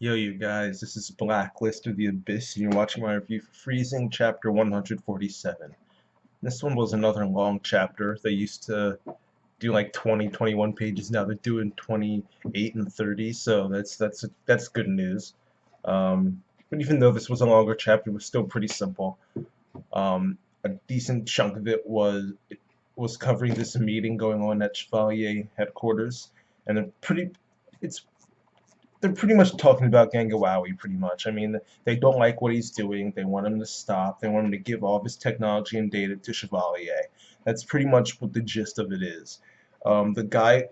Yo, you guys, this is Blacklist of the Abyss, and you're watching my review for Freezing, Chapter 147. This one was another long chapter. They used to do like 20, 21 pages. Now they're doing 28 and 30, so that's good news. But even though this was a longer chapter, it was still pretty simple. A decent chunk of it was covering this meeting going on at Chevalier headquarters, and it's they're pretty much talking about Gangawawi, pretty much. I mean, they don't like what he's doing. They want him to stop. They want him to give all of his technology and data to Chevalier. That's pretty much what the gist of it is. The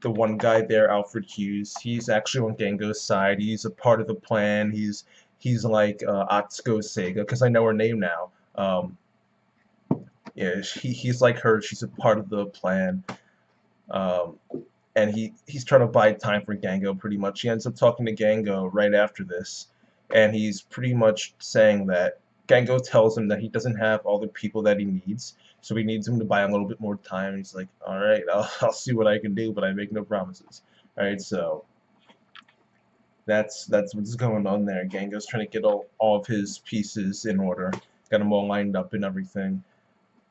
one guy there, Alfred Hughes, he's actually on Gango's side. He's a part of the plan. He's like Atsuko Sega, because I know her name now. Yeah, he's like her. She's a part of the plan. Um, and he's trying to buy time for Gango pretty much. He ends up talking to Gango right after this, and he's pretty much saying that Gango tells him that he doesn't have all the people that he needs, so he needs him to buy a little bit more time. He's like, all right, I'll see what I can do, but I make no promises. All right, so that's what's going on there. Gango's trying to get all of his pieces in order, got them all lined up and everything,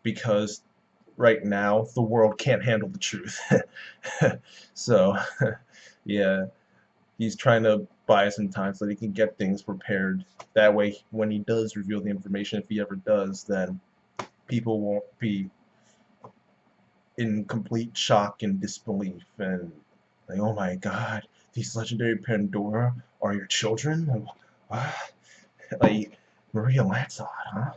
because right now the world can't handle the truth. So, yeah, he's trying to buy some time so that he can get things prepared. That way, when he does reveal the information, if he ever does, then people won't be in complete shock and disbelief and like, oh my god, these legendary Pandora are your children? What? Like, Maria Lancelot, huh?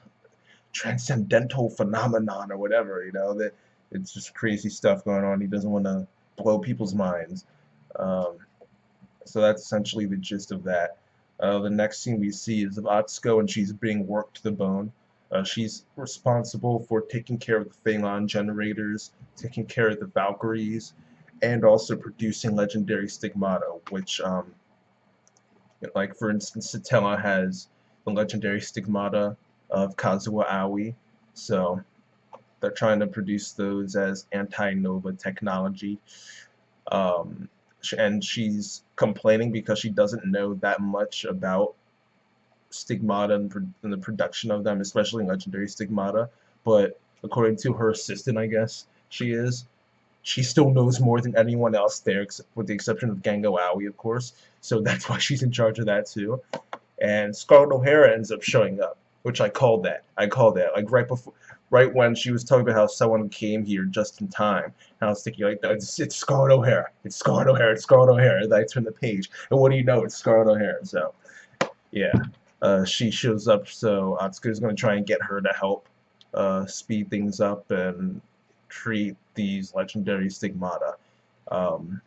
Transcendental phenomenon or whatever, that it's just crazy stuff going on. He doesn't want to blow people's minds. Um, so that's essentially the gist of that. The next scene we see is of Atsuko, and she's being worked to the bone. She's responsible for taking care of the Phalon generators, taking care of the Valkyries, and also producing legendary stigmata, which, like for instance, Satella has the legendary stigmata of Kazuha Aoi, so they're trying to produce those as anti-nova technology. Um, and she's complaining because she doesn't know that much about stigmata and the production of them, especially legendary stigmata. But according to her assistant, I guess she still knows more than anyone else there, with the exception of Gango Aoi, of course. So that's why she's in charge of that too. And Scarlet O'Hara ends up showing up, which I called that. Like right when she was talking about how someone came here just in time. And I was thinking like, it's Scarlet O'Hara. It's Scarlet O'Hara. It's Scarlet O'Hara. And I turn the page, and what do you know? It's Scarlet O'Hara. So yeah, she shows up. So Atsuko's going to try and get her to help speed things up and treat these legendary stigmata. Um,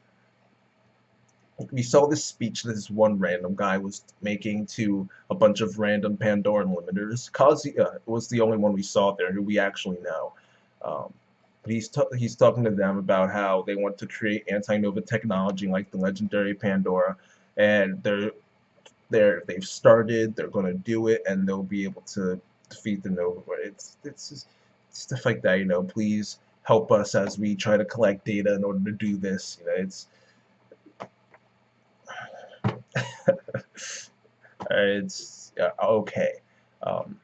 we saw this speech that this one random guy was making to a bunch of random Pandoran limiters. Kazuya was the only one we saw there who we actually know. Um, but he's talking to them about how they want to create anti-nova technology like the legendary Pandora, and they've started. They're going to do it, and they'll be able to defeat the Nova. But it's just stuff like that. Please help us as we try to collect data in order to do this. It's okay. Um,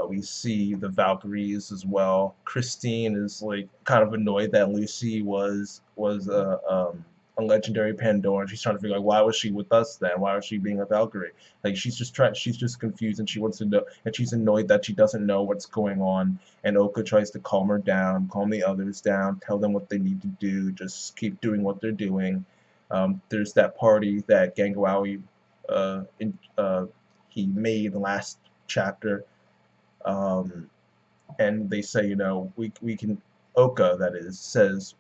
we see the Valkyries as well. Christine is like kind of annoyed that Lucy was a legendary Pandora. She's trying to figure out, why was she with us then? Why was she being a Valkyrie? Like she's just confused, and she wants to know, and she's annoyed that she doesn't know what's going on. And Oka tries to calm her down, calm the others down, tell them what they need to do, just keep doing what they're doing. There's that party that Gangawawi he made last chapter, um, and they say, we can, Oka, that is, says,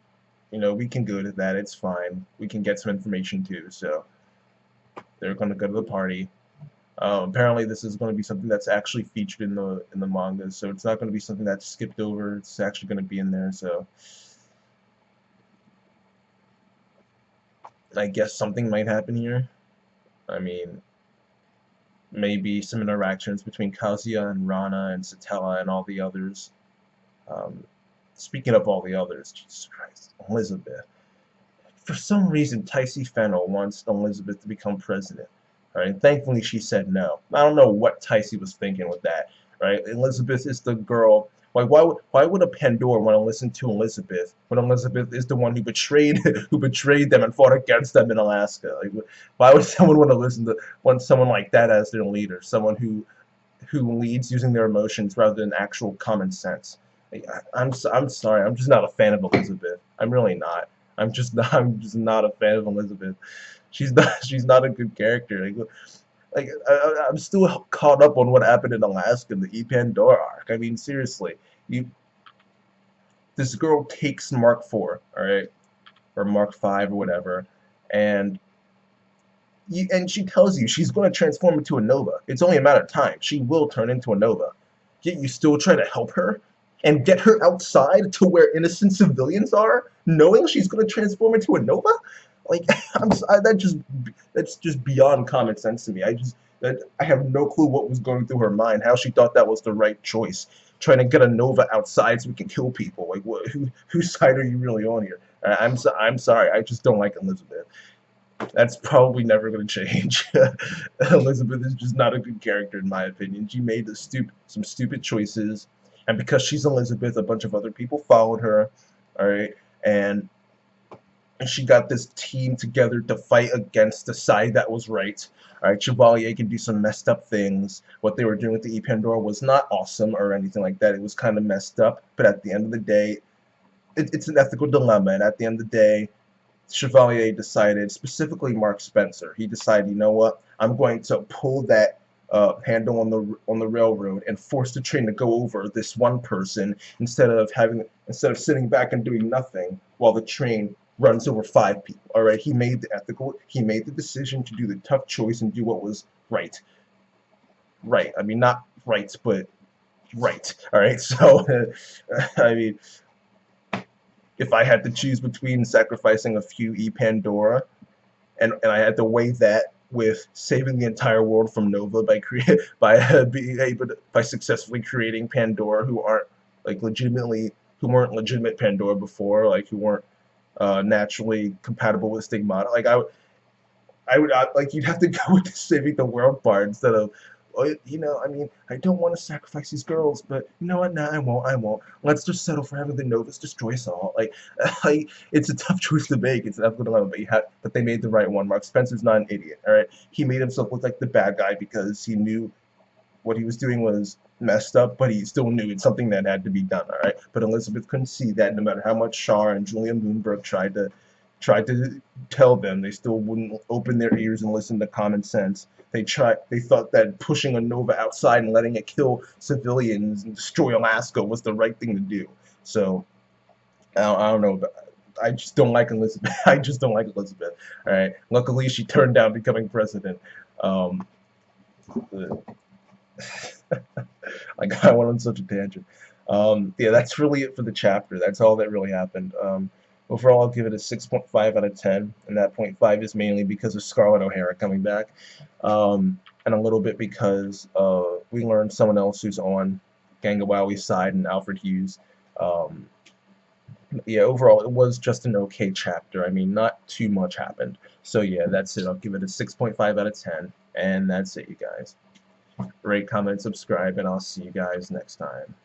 we can go to that, it's fine, we can get some information too. So they're going to go to the party. Apparently this is going to be something that's actually featured in the manga, so it's not going to be something that's skipped over. It's actually going to be in there, so I guess something might happen here. I mean, maybe some interactions between Kazuya and Rana and Satella and all the others. Um, Speaking of all the others, Jesus Christ, Elizabeth. for some reason, Ticey Fennell wants Elizabeth to become president. All right, thankfully she said no. I don't know what Ticey was thinking with that. Right, Elizabeth is the girl. Like, why would a Pandora want to listen to Elizabeth when Elizabeth is the one who betrayed who betrayed them and fought against them in Alaska? Like, why would someone want to want someone like that as their leader? Someone who leads using their emotions rather than actual common sense. Like, I'm sorry, I'm just not a fan of Elizabeth. I'm really not. I'm just not a fan of Elizabeth. She's not a good character. I'm still caught up on what happened in Alaska in the Pandora arc. I mean, seriously, this girl takes Mark 4, all right, or Mark 5 or whatever, and she tells you she's going to transform into a Nova. It's only a matter of time. She will turn into a Nova. Yet you still try to help her and get her outside to where innocent civilians are, knowing she's going to transform into a Nova. Like, that's just beyond common sense to me. I have no clue what was going through her mind, how she thought that was the right choice. Trying to get a Nova outside so we can kill people. Like, whose side are you really on here? I'm sorry. I just don't like Elizabeth. That's probably never going to change. Elizabeth is just not a good character in my opinion. She made some stupid choices, and because she's Elizabeth, a bunch of other people followed her. All right, and she got this team together to fight against the side that was right. All right, Chevalier can do some messed up things. What they were doing with the Pandora was not awesome or anything like that. It was kind of messed up, but at the end of the day, it's an ethical dilemma, and at the end of the day, Chevalier decided, specifically Mark Spencer, he decided, you know what, I'm going to pull that handle on the railroad and force the train to go over this one person instead of sitting back and doing nothing while the train runs over 5 people. All right, he made the decision to do the tough choice and do what was right. Right. I mean, not right, but right. All right. So, I mean, if I had to choose between sacrificing a few Pandora and I had to weigh that with saving the entire world from Nova by successfully creating Pandora who weren't legitimate Pandora before, like who weren't naturally compatible with Stigmata. Like like you'd have to go with the saving the world part instead of, you know, I mean, I don't want to sacrifice these girls, but you know what? No, I won't. Let's just settle for having the Novas destroy us all. Like it's a tough choice to make. It's an ethical dilemma, but they made the right one. Mark Spencer's not an idiot, all right? He made himself look like the bad guy because he knew what he was doing was messed up, but he still knew it's something that had to be done, all right? But Elizabeth couldn't see that no matter how much Char and Julia Moonberg tried to tell them, they still wouldn't open their ears and listen to common sense. They thought that pushing a Nova outside and letting it kill civilians and destroy Alaska was the right thing to do. So I don't know, but I just don't like Elizabeth. I just don't like Elizabeth. All right. Luckily, she turned down becoming president. Like, I went on such a tangent. Yeah, that's really it for the chapter. That's all that really happened. Overall, I'll give it a 6.5 out of 10, and that 0.5 is mainly because of Scarlet O'Hara coming back, and a little bit because we learned someone else who's on Gangawawi's side, and Alfred Hughes. Yeah, overall, it was just an okay chapter. I mean, not too much happened. So yeah, that's it. I'll give it a 6.5 out of 10, and that's it, you guys. Rate, comment, subscribe, and I'll see you guys next time.